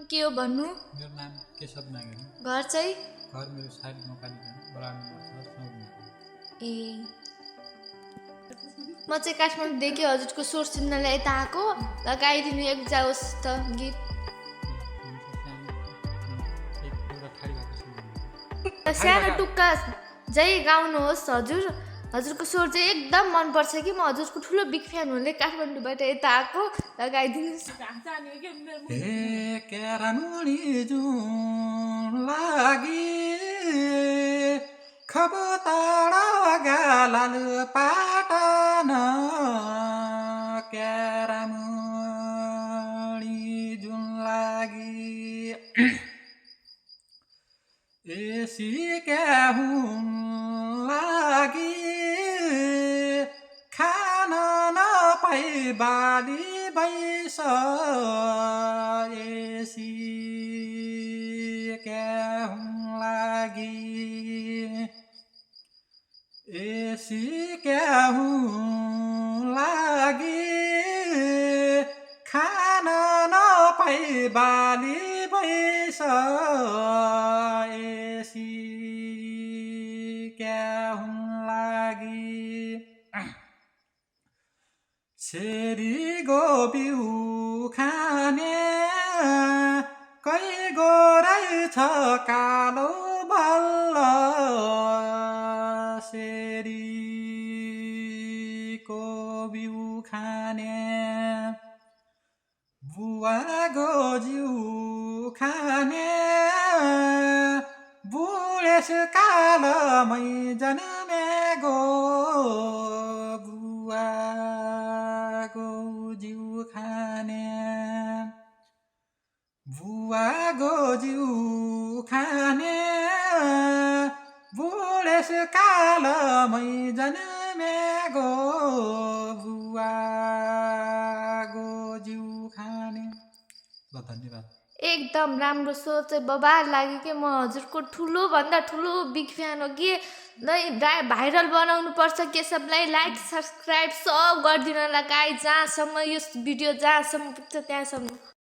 के हो भन्नु? मेरो नाम केशव नागरी। घर चाहिँ? घर मेरो साइड नौकालीगञ्ज बडा नम्बर 6 ए म चाहिँ काठमाडौँदेखि हजुरको स्वर सुन्नलाई यता आएको। लगाइदिनु एक जाओस् त गीत। सानो टुक्का चाहिँ गाउनुहोस् हजुर। हजुरको स्वर चाहिँ एकदम मनपर्छ कि म हजुरको ठुलो बिग फ्यान हुँदै काठमाडौँबाट यता आएको। लगाइदिनुहोस्। हे क्यारामुनी जुन लागि खबताडा गालाल पाटन क्यारामुनी जुन लागि एसी क्या हुन लागि खान नपाई बाली बैस एसी क्या हुन लागि एसी क्या हुन लागि खान नपाई बाली बैस एसी क्या हुन लागि छेरी गोबिउ खाने कै गोरै छ कालो बल्ल छेरीको बिउ खाने बुवा गोजिउ खाने बुढेस कालमै जन्मेको बुवा गोजिउ खाने बुवा गोजिउ खाने बुढेस कालमै जन्मेको बुवा गोजिउ खाने। ल धन्यवाद। एकदम राम्रो स्वर चाहिँ बबाल लाग्यो कि म हजुरको ठुलो भन्दा ठुलो बिग फ्यान हो कि। भाइरल बनाउनु पर्छ केशवलाई। लाइक सब्सक्राइब सब गरिदिनु होला गाई। जहाँसम्म यो भिडियो जहाँसम्म पुग्छ त्यहाँसम्म।